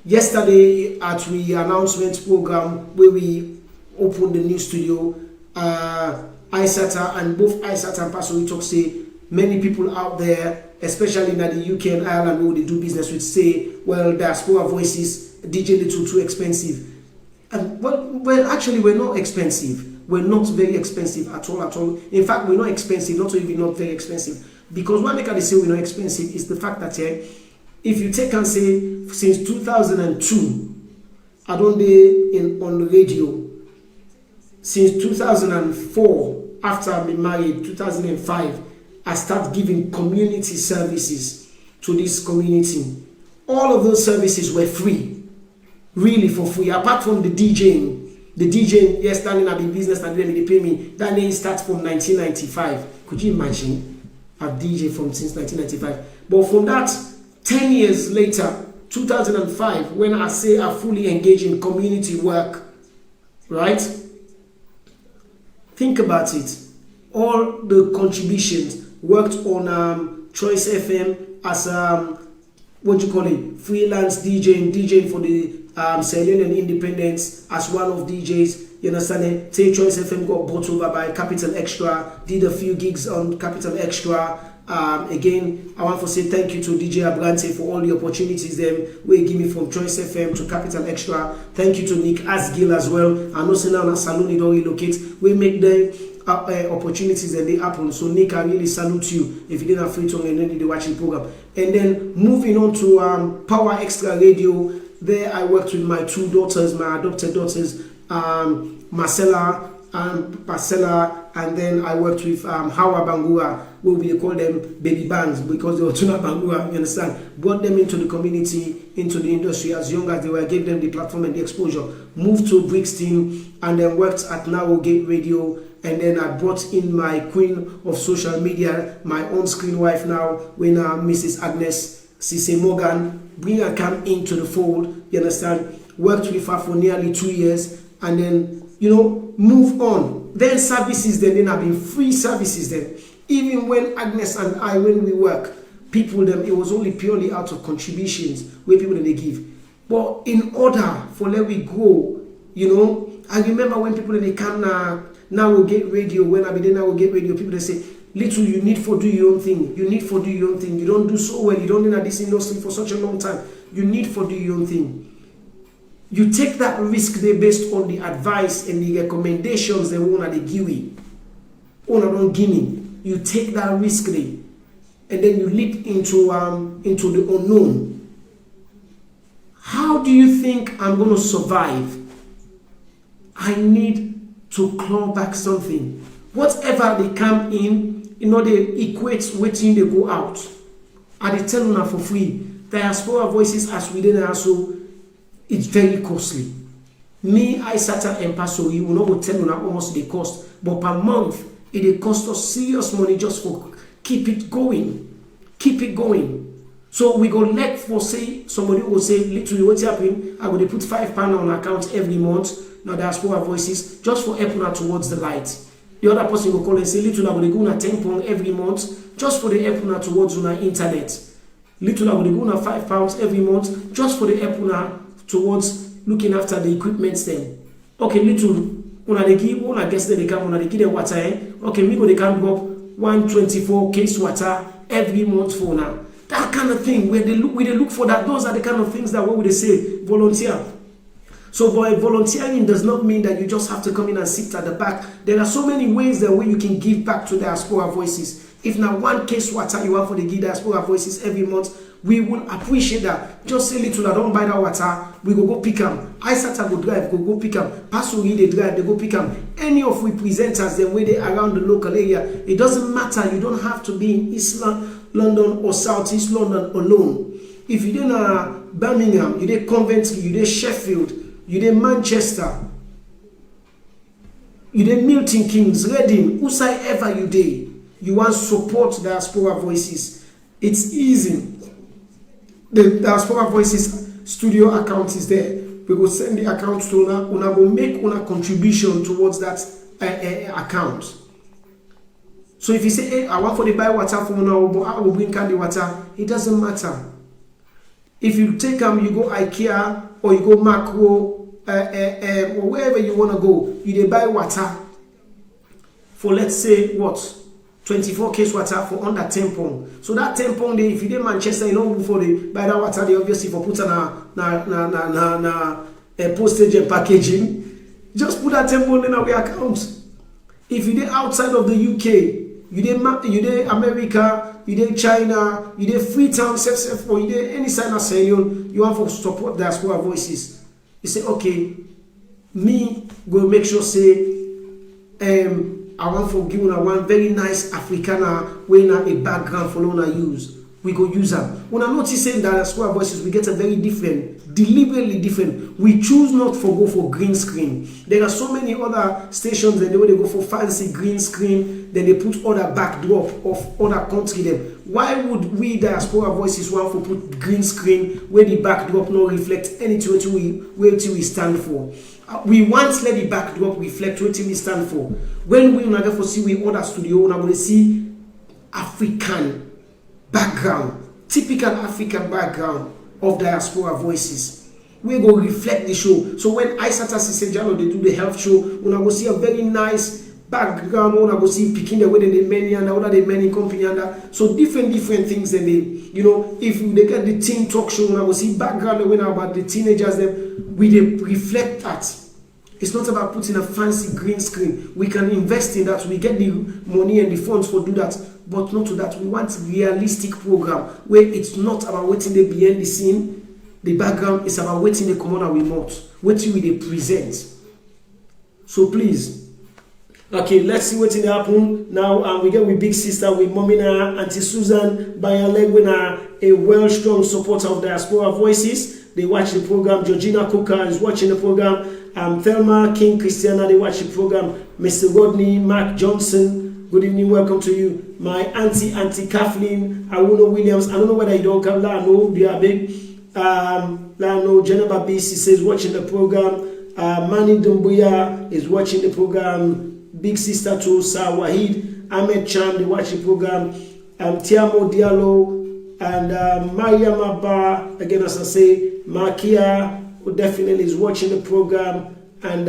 Yesterday at the announcement program where we opened the new studio, ISATA and both ISATA and Pastor we talk say many people out there, especially in the UK and Ireland where they do business with, say, well, Diaspora Voices, DJ Little too expensive. And well, actually, we're not expensive. We're not very expensive at all. In fact, we're not expensive, not even not very expensive. Because why make I say we're not expensive is the fact that if you take and say since 2002, I don't on the radio. Since 2004, after I've been married, 2005, I start giving community services to this community. All of those services were free. Really for free, apart from the DJing. The DJing, yes, standing at the business and then they pay me. That name starts from 1995. Could you imagine? I've DJ since 1995. But from that, 10 years later, 2005, when I say I fully engage in community work, right? Think about it. All the contributions, worked on Choice FM as freelance DJing for the Sierra Leonean Independence as one of DJs. You understand it? Say Choice FM got bought over by Capital Extra, did a few gigs on Capital Extra. Again, I want to say thank you to DJ Abrante for all the opportunities we give me from Choice FM to Capital Extra. Thank you to Nick Asgill as well. I know now at SALONE don't relocate. We make them opportunities and they happen. So Nick, I really salute you if you didn't have free time and then you watching program. And then moving on to Power Extra Radio. There I worked with my two daughters, my adopted daughters, Marcella and Marcella, and then I worked with Hawa Bangura, where we call them baby bands because they were Tuna Bangura, you understand? Brought them into the community, into the industry as young as they were, gave them the platform and the exposure. Moved to Brixton and then worked at Narrow Gate Radio, and then I brought in my queen of social media, my on-screen wife now, when Mrs. Agnes Cisse Morgan, bring her come into the fold, you understand? Worked with her for nearly 2 years, and then, move on. Then services, then have been free services then. Even when Agnes and I, when we work, people, it was only purely out of contributions where people they give. But in order for let we grow, I remember when people they come Now we get radio. When I be there, now we get radio. People they say, little, you need for do your own thing. You need for do your own thing. You don't do so well. You don't in this industry for such a long time. You need for do your own thing. You take that risk there based on the advice and the recommendations they want to give you. Don't give me. You take that risk there, and then you leap into the unknown. How do you think I'm going to survive? I need to claw back something. Whatever they come in, they equate waiting they go out. And they tell you for free. Diaspora Voices as within also, it's very costly. Me, I sat and pass so you will not go tell you almost the cost, but per month it costs us serious money just for keep it going. Keep it going. So we go let for say somebody will say literally what's happening. I will put £5 on account every month. Now Diaspora Voices just for helping out towards the light. The other person will call and say little I will go on £10 every month just for the helping out towards on internet. Little I will go on £5 every month just for the helping out towards looking after the equipment then. Okay, little when they give when I guess they come when they give them water. Okay, me go they can drop 124 case water every month for now. That kind of thing where they look for that. Those are the kind of things that what would they say volunteer. So by volunteering does not mean that you just have to come in and sit at the back. There are so many ways that way you can give back to Diaspora Voices. If now one case water you have for the Diaspora Voices every month, we will appreciate that. Just say little, I don't buy that water, we go pick them. I sat go drive, go pick them. Pastor they drive, they go pick them. Any of we presenters, the way they around the local area, it doesn't matter. You don't have to be in East London or South East London alone. If you're in Birmingham, you're in Coventry, you're in Sheffield, you're in Manchester, you're in Milton Keynes, Reading, whosoever you dey, you want support Diaspora Voices. It's easy. The Diaspora Voices studio account is there. We will send the account to una. Una will make una contribution towards that account. So if you say, hey, I want for the buy water for una, but I will bring the water, it doesn't matter. If you take them, you go IKEA or you go Macro or wherever you want to go, you buy water for let's say what 24 case water for under £10. So that £10 if you did Manchester, you know before they buy that water, they obviously for put on a postage and packaging. Just put that £10 in our account. If you did outside of the UK, you did America, you did China, you did Freetown, or you did any sign of SALONE, you want to support Diaspora Voices. You say, okay, me go make sure say I want for give una one very nice Africana wey na a background for una use. We go use them. When I notice saying that Diaspora Voices, we get a very different, deliberately different. We choose not for go for green screen. There are so many other stations and the way they go for fancy green screen, then they put other backdrop of other country them. Why would we Diaspora Voices want to put green screen where the backdrop no reflect anything we stand for? We want let the backdrop reflect what we stand for. When we not for see we other studio, we're going to see African background, typical African background of Diaspora Voices. We go reflect the show. So when I start to see Jalo, they do the health show, we're going to see a very nice background. We're going to see picking the way they many and other the many company under. So different things. And they, if they get the teen talk show, we're going to see background the way about the teenagers. Them we reflect that. It's not about putting a fancy green screen. We can invest in that. We get the money and the funds for do that. But not to that. We want realistic program where it's not about waiting the behind the scene. The background is about waiting the come on remote. Waiting with the present. So please. Okay, let's see what's in happen. Now we get with big sister, with Momina, Auntie Susan, Bayalegwina, a well-strong supporter of Diaspora Voices. They watch the program. Georgina Coker is watching the program. Thelma King Christiana, they watch the program. Mr. Rodney, Mark Johnson, good evening, welcome to you. My auntie Kathleen, Awuno Williams, I don't know whether you don't come, I know they are big. Jennifer B. says watching the program. Mani Dumbuya is watching the program. Big sister to Sir Wahid, Ahmed Cham, they watch the program. Tiamo Diallo and Mariam Abba, again as I say, Makia, who definitely is watching the program, and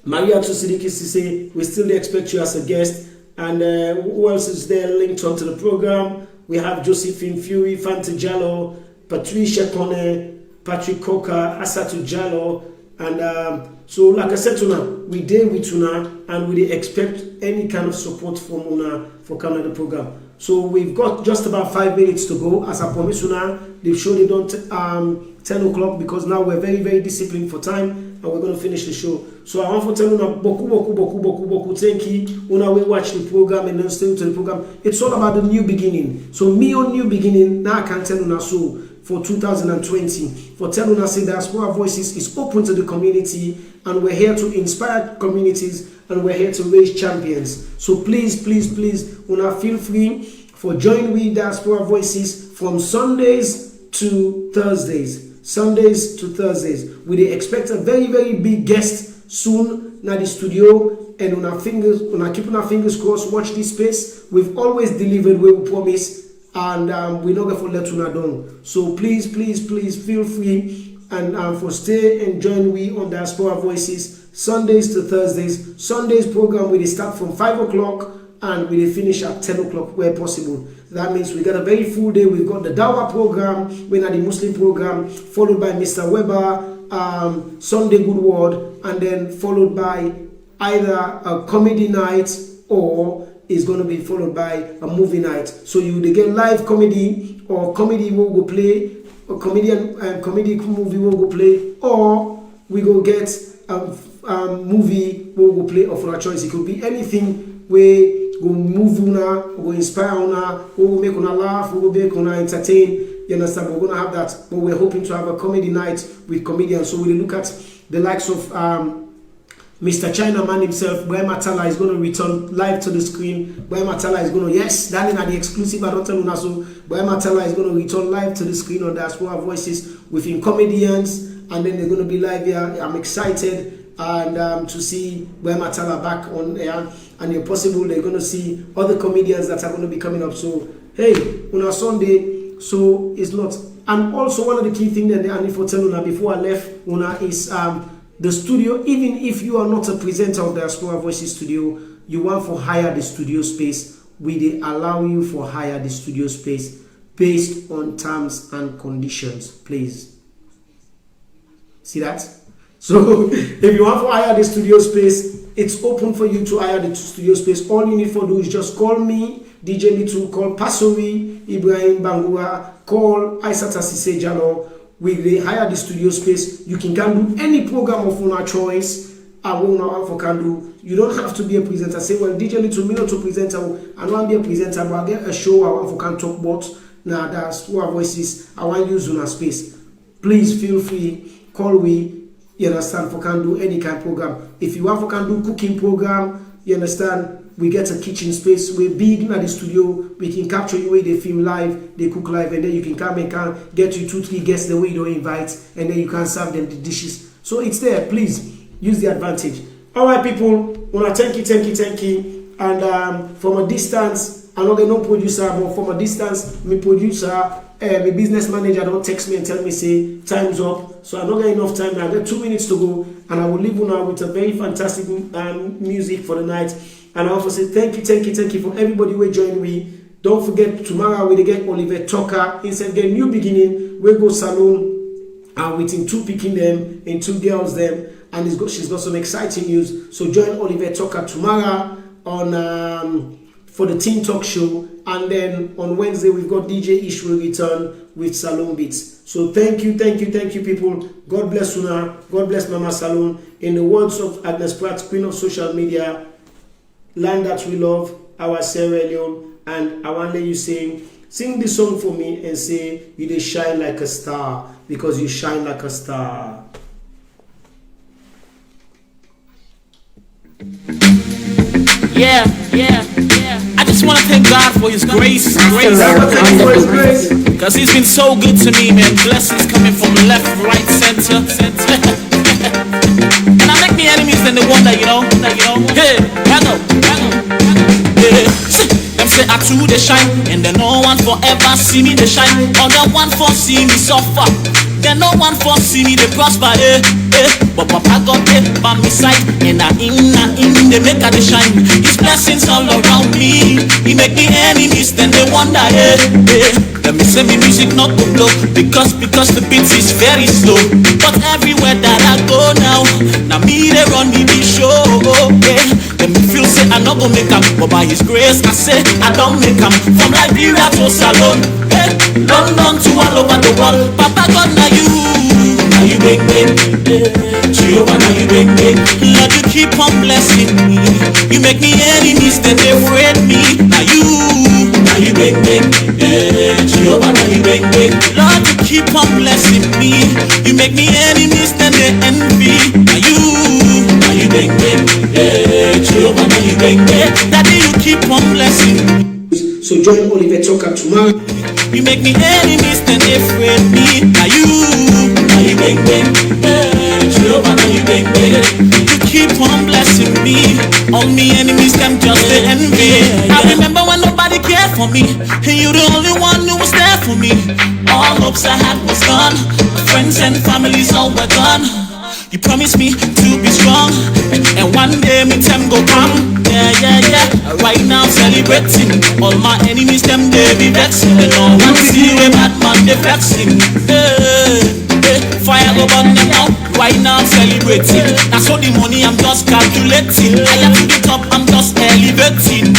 Maria Tusidiki Sise, we still expect you as a guest. And who else is there linked onto the program? We have Josephine Fury, Fanta Jallo, Patricia Kone, Patrick Coker, Asatu Jallo. And so, like I said to Una, we did with Una, and we expect any kind of support from Una for coming to the program. So we've got just about 5 minutes to go. As I promised Una, they've showed it on 10 o'clock because now we're very, very disciplined for time and we're going to finish the show. So I want to tell Una, boku, thank you. Una, we watch the program and then stay to the program. It's all about the new beginning. So me on new beginning, now I can tell Una so for 2020. For telling us that Diaspora Voices is open to the community and we're here to inspire communities and we're here to raise champions. So please, Una, feel free for join with Diaspora Voices from Sundays to Thursdays. We expect a very, very big guest soon in the studio, and on keeping our fingers crossed, watch this space. We've always delivered where we promise, and we're not going to let Una down. So please feel free and for stay and join we on Diaspora Voices Sundays to Thursdays. Sundays program will start from 5 o'clock and we will finish at 10 o'clock where possible. That means we got a very full day. We've got the Dawa program, we got the Muslim program, followed by Mr. Weber, Sunday Good Word, and then followed by either a comedy night or is going to be followed by a movie night. So you will get live comedy or comedy will go play, or comedian and comedy movie will go play, or we go get movie will go play of our choice. It could be anything where go move una, go inspire una, go make una laugh, go make una entertain. You understand? We're gonna have that, but we're hoping to have a comedy night with comedians. So we look at the likes of Mr. Chinaman himself. Boy Matala is going to return live to the screen. Boy Matala is going to, yes, that is the exclusive. I don't tell you so. Boy Matala is going to return live to the screen on Diaspora Voices within comedians, and then they're going to be live here. I'm excited and to see Boy Matala back on air, and if possible, they're going to see other comedians that are going to be coming up. So hey, on a Sunday, so it's not. And also one of the key things that I need for tell Una before I left Una is the studio. Even if you are not a presenter of the Diaspora Voices studio, you want to hire the studio space, we allow you for hire the studio space based on terms and conditions, please. See that? So if you want to hire the studio space, it's open for you to hire the studio space. All you need to do is just call me, DJ Little, call Pasori, Ibrahim Bangura, call Aisata Sise Jalo. We hire the studio space. You can do any program of your choice. I will not for can do. You don't have to be a presenter. Say, well, DJ Little, me not to presenter. I don't want to be a presenter, but I get a show I want for can talk about. Now that's who our voices. I want to use on space. Please feel free. Call we. You understand? For can do any kind of program. If you want for can do cooking program, you understand? We get a kitchen space. We're big in the studio. We can capture you where they film live, they cook live, and then you can come and get you 2-3 guests the way you don't invite, and then you can serve them the dishes. So it's there. Please use the advantage. All right, people. Wanna thank you. And from a distance, I'm not no producer, but from a distance, my producer, my business manager don't text me and tell me say time's up. So I'm not getting enough time. I got 2 minutes to go, and I will leave you now with a very fantastic music for the night. And I also say thank you for everybody who joined me. Don't forget tomorrow we get Oliver Tucker instead get new beginning. We go SALONE and within 2 picking them and 2 girls them, and she's got some exciting news. So join Oliver Tucker tomorrow on for the Teen Talk Show, and then on Wednesday we've got DJ Ish will return with SALONE Beats. So thank you people. God bless Una. God bless Mama SALONE. In the words of Agnes Pratt, Queen of Social Media, land that we love, our Sierra Leone, and I want to let you sing this song for me and say you they shine like a star because you shine like a star. Yeah. I just want to thank God for His grace, because He's been so good to me, man. Blessings coming from left, right, center. And I make me enemies than the one that you know. Hey, I know. Yeah. Them say I too they shine, and then no one forever see me they shine. Other one for see me suffer. Then no one foresee me, they prosper, But Papa got it by my side, and I in, they make her they shine. His blessings all around me. He make me enemies, then they wonder, Let me say me music not to blow, because the beat is very slow. But everywhere that I go now me they run the show, Let me feel say I not gonna make 'em, but by His grace I say I don't make 'em. From Liberia to Salone, London to all over the world. Papa God now you big, Jehovah now you big, Lord you keep on blessing me. You make me enemies, then they afraid me. Now you big, Jehovah now you big, Lord you keep on blessing me. You make me enemies, then they envy. Now you big, Jehovah now you big, Daddy you keep on blessing me. So join Oliver Talker tomorrow. You make me enemies, then they afraid me. Now you big, Jehovah, now you big, You keep on blessing me. All me enemies, them just the envy. I remember when nobody cared for me, and you the only one who was there for me. All hopes I had was gone. Friends and families all were gone. You promised me to be strong, and one day me time go come. Yeah. Right now celebrating. All my enemies them they be vexing. And all one see a bad man they vexing. Fire go burn them out. Right now I'm celebrating. That's all the money I'm just calculating. I am to the top, I'm just elevating.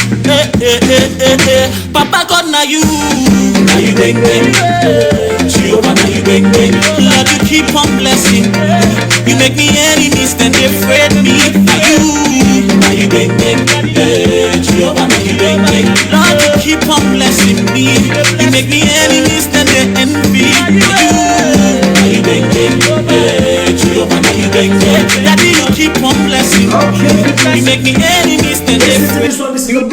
Papa God now you big, Jehovah now you big, Lord you keep on blessing. You make me enemies, then they afraid me. Now you big, Jehovah now you big, Lord you keep on blessing me. You make me enemies, then they envy. Now you big, Jehovah now you big, Daddy you keep on blessing me. You make me enemies, then they afraid. You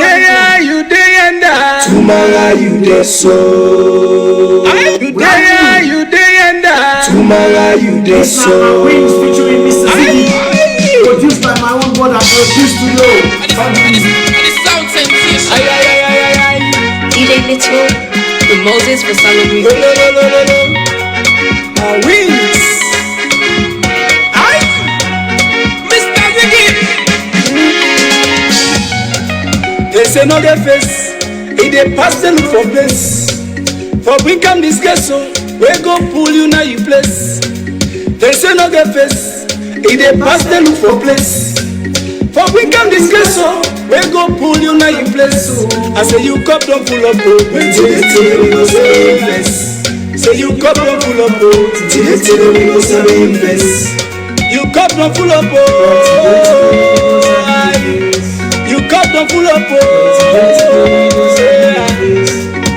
there and that. Tomorrow you there so. You there and that. Tomorrow you there so. Wings featuring Mr. Ziggy. Produced by my own brother, produced studio. The sound sensation. DJ Little, the Moses for Salome. No. Wings. Mr. Ziggy. They say no get face. It dey pass the look for place. For we come this ghetto, we go pull you now you place. They say no get face. It dey pass the look for place. For we come this ghetto, we go pull you now you place. I say you cup don't full up, we go say face. Say you cup don't full up, we go say face. You cup don't full up, you cup don't full up,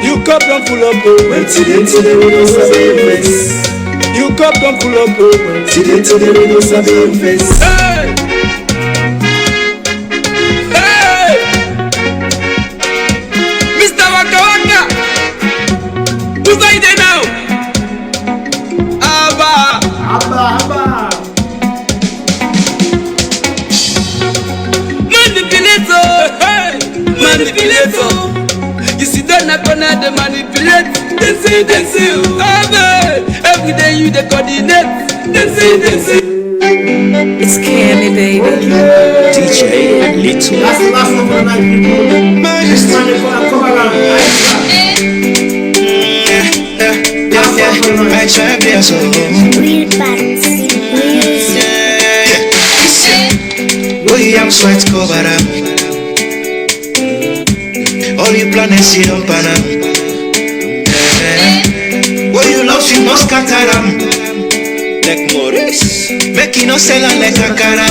you cup don't full up, today we go sabi face. You cup don't full up, today we go sabi face. Hey, Mr. Waka Waka, who's there now? Abba. Manipulator. You see that na corner they manipulate. They say, oh man. Every day you they coordinate. They say. It's Cammy, baby. DJ Little. That's the last one for the night, people. This man is gonna come around. Weird parts. William Sweat cover up. All you planets you don't pan up. What you love you must scatter them. Like Maurice, make you no sell like a cara.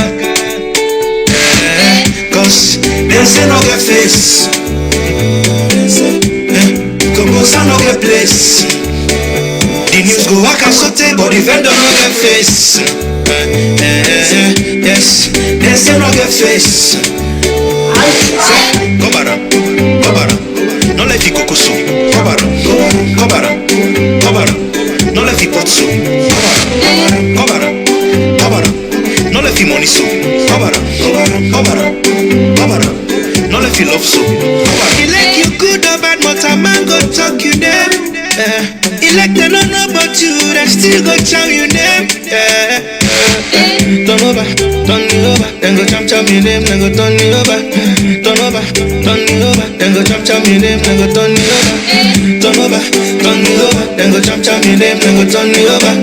Cause they say no get face. Composer no get place. The news go work and sote, but the vendor no get face. Yes, they say no get face. Kobara, no let you cook soup. Kobara, no let you pot soup. Kobara, no let you money soup. Kobara, no let you love soup. He like you good or bad, but a man go talk you down. He like they don't know about you, that's still You go cham your name, yeah. Turn over, turn me over. Then go cham your name, then go turn me over. Turn over, turn me over. Then go cham your name, then go turn me over. Turn over, turn me over. Then go cham your name, then go turn me over.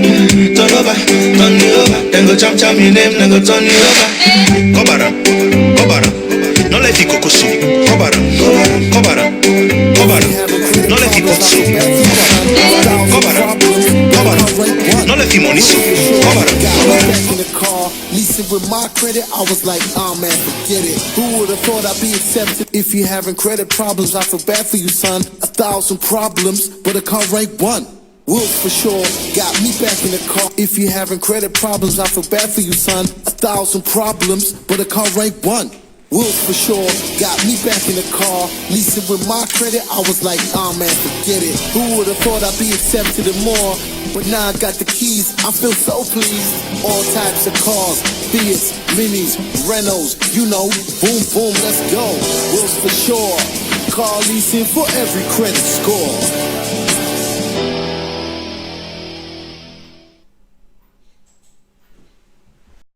Turn over, turn me over. Then go cham your name, then go turn me over. Kobara, kobara. No let it go so. Kobara, kobara, kobara. No let it go so. Kobara, kobara. No let it money so. Kobara. Back in the car, leasing with my credit, I was like, man, forget it. Who would've thought I'd be accepted? If you're having credit problems, I feel bad for you, son. 1,000 problems, but a car rank 1. Wolves for sure, got me back in the car. If you're having credit problems, I feel bad for you, son. 1,000 problems, but a car rank 1. Wolves for sure, got me back in the car. Leasing with my credit, I was like, man, forget it. Who would've thought I'd be accepted and more? But now I got the keys, I feel so pleased. All types of cars, Fiats, Minis, Renaults, you know, boom, boom, let's go. Wolves for sure, car leasing for every credit score.